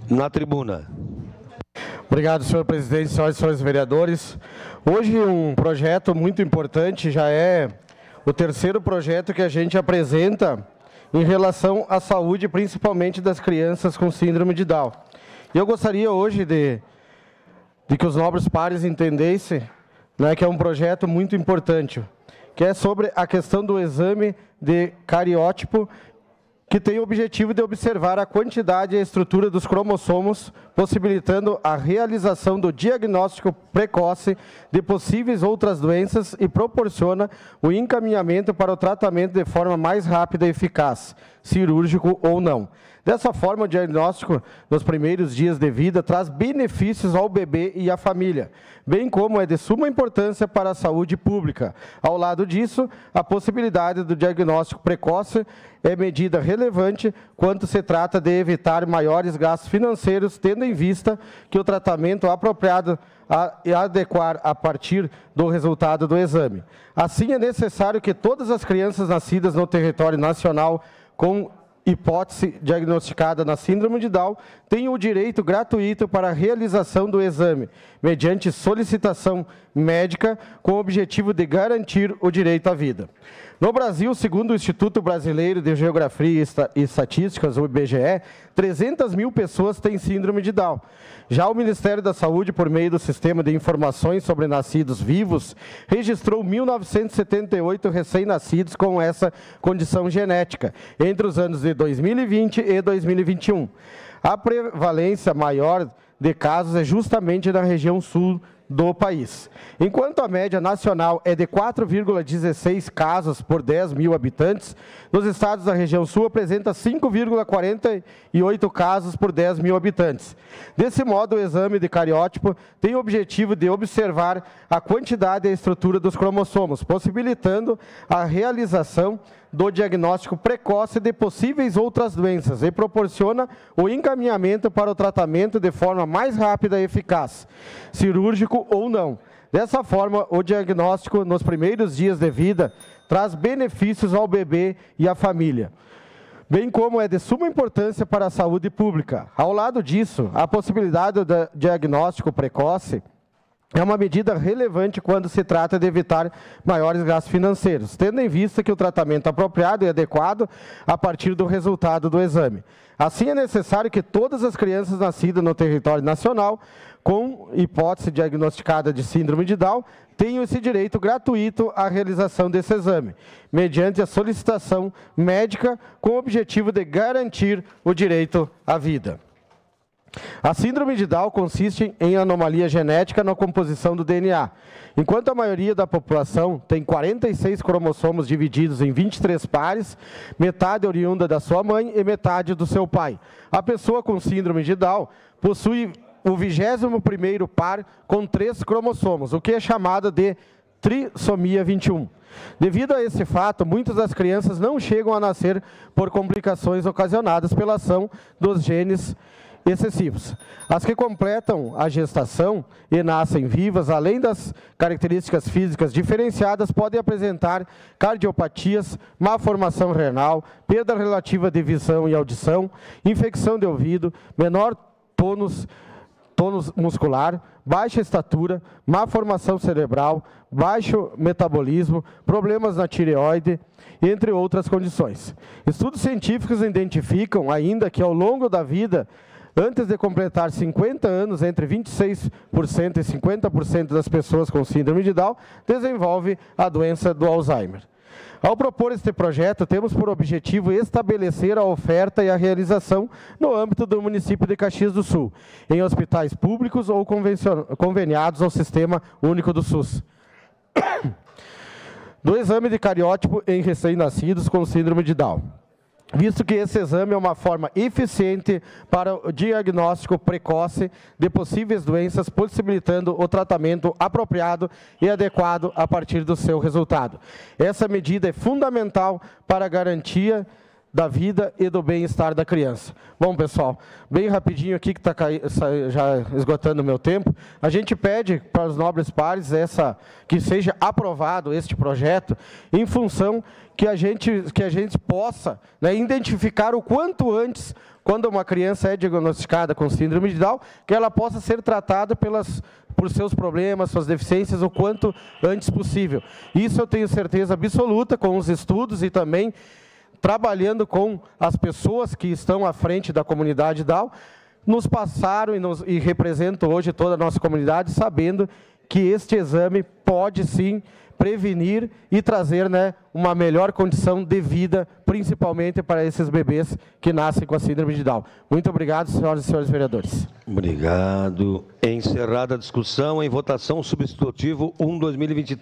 Na tribuna. Obrigado, senhor presidente, senhoras e senhores vereadores. Hoje um projeto muito importante, já é o terceiro projeto que a gente apresenta em relação à saúde, principalmente das crianças com síndrome de Down. E eu gostaria hoje de que os nobres pares entendessem, né, que é um projeto muito importante, que é sobre a questão do exame de cariótipo, que tem o objetivo de observar a quantidade e a estrutura dos cromossomos, possibilitando a realização do diagnóstico precoce de possíveis outras doenças e proporciona o encaminhamento para o tratamento de forma mais rápida e eficaz, cirúrgico ou não. Dessa forma, o diagnóstico nos primeiros dias de vida traz benefícios ao bebê e à família, bem como é de suma importância para a saúde pública. Ao lado disso, a possibilidade do diagnóstico precoce é medida relevante quando se trata de evitar maiores gastos financeiros, tendo em vista que o tratamento apropriado e adequar a partir do resultado do exame. Assim, é necessário que todas as crianças nascidas no território nacional com hipótese diagnosticada na síndrome de Down tenham o direito gratuito para a realização do exame, mediante solicitação médica, com o objetivo de garantir o direito à vida. No Brasil, segundo o Instituto Brasileiro de Geografia e Estatísticas, o IBGE, 300 mil pessoas têm síndrome de Down. Já o Ministério da Saúde, por meio do Sistema de Informações sobre Nascidos Vivos, registrou 1.978 recém-nascidos com essa condição genética, entre os anos de 2020 e 2021. A prevalência maior de casos é justamente na região sul do país. Enquanto a média nacional é de 4,16 casos por 10 mil habitantes, nos estados da região sul apresenta 5,48 casos por 10 mil habitantes. Desse modo, o exame de cariótipo tem o objetivo de observar a quantidade e a estrutura dos cromossomos, possibilitando a realização do diagnóstico precoce de possíveis outras doenças e proporciona o encaminhamento para o tratamento de forma mais rápida e eficaz, cirúrgico ou não. Dessa forma, o diagnóstico nos primeiros dias de vida traz benefícios ao bebê e à família, bem como é de suma importância para a saúde pública. Ao lado disso, a possibilidade do diagnóstico precoce é uma medida relevante quando se trata de evitar maiores gastos financeiros, tendo em vista que o tratamento apropriado e adequado a partir do resultado do exame. Assim, é necessário que todas as crianças nascidas no território nacional com hipótese diagnosticada de síndrome de Down tenham esse direito gratuito à realização desse exame, mediante a solicitação médica com o objetivo de garantir o direito à vida. A síndrome de Down consiste em anomalia genética na composição do DNA. Enquanto a maioria da população tem 46 cromossomos divididos em 23 pares, metade oriunda da sua mãe e metade do seu pai. A pessoa com síndrome de Down possui o 21º par com 3 cromossomos, o que é chamado de trissomia 21. Devido a esse fato, muitas das crianças não chegam a nascer por complicações ocasionadas pela ação dos genes excessivos. As que completam a gestação e nascem vivas, além das características físicas diferenciadas, podem apresentar cardiopatias, má formação renal, perda relativa de visão e audição, infecção de ouvido, menor tônus muscular, baixa estatura, má formação cerebral, baixo metabolismo, problemas na tireoide, entre outras condições. Estudos científicos identificam ainda que ao longo da vida, antes de completar 50 anos, entre 26% e 50% das pessoas com síndrome de Down desenvolve a doença do Alzheimer. Ao propor este projeto, temos por objetivo estabelecer a oferta e a realização no âmbito do município de Caxias do Sul, em hospitais públicos ou conveniados ao Sistema Único do SUS, do exame de cariótipo em recém-nascidos com síndrome de Down, visto que esse exame é uma forma eficiente para o diagnóstico precoce de possíveis doenças, possibilitando o tratamento apropriado e adequado a partir do seu resultado. Essa medida é fundamental para a garantia da vida e do bem-estar da criança. Bom, pessoal, bem rapidinho aqui, que está já esgotando o meu tempo, a gente pede para os nobres pares que seja aprovado este projeto, em função que a gente possa, né, identificar o quanto antes quando uma criança é diagnosticada com síndrome de Down, que ela possa ser tratada por seus problemas, suas deficiências, o quanto antes possível. Isso eu tenho certeza absoluta com os estudos e também trabalhando com as pessoas que estão à frente da comunidade Down, nos passaram e representam hoje toda a nossa comunidade, sabendo que este exame pode sim prevenir e trazer, né, uma melhor condição de vida, principalmente para esses bebês que nascem com a síndrome de Down. Muito obrigado, senhoras e senhores vereadores. Obrigado. Encerrada a discussão, em votação, substitutivo 1/2023.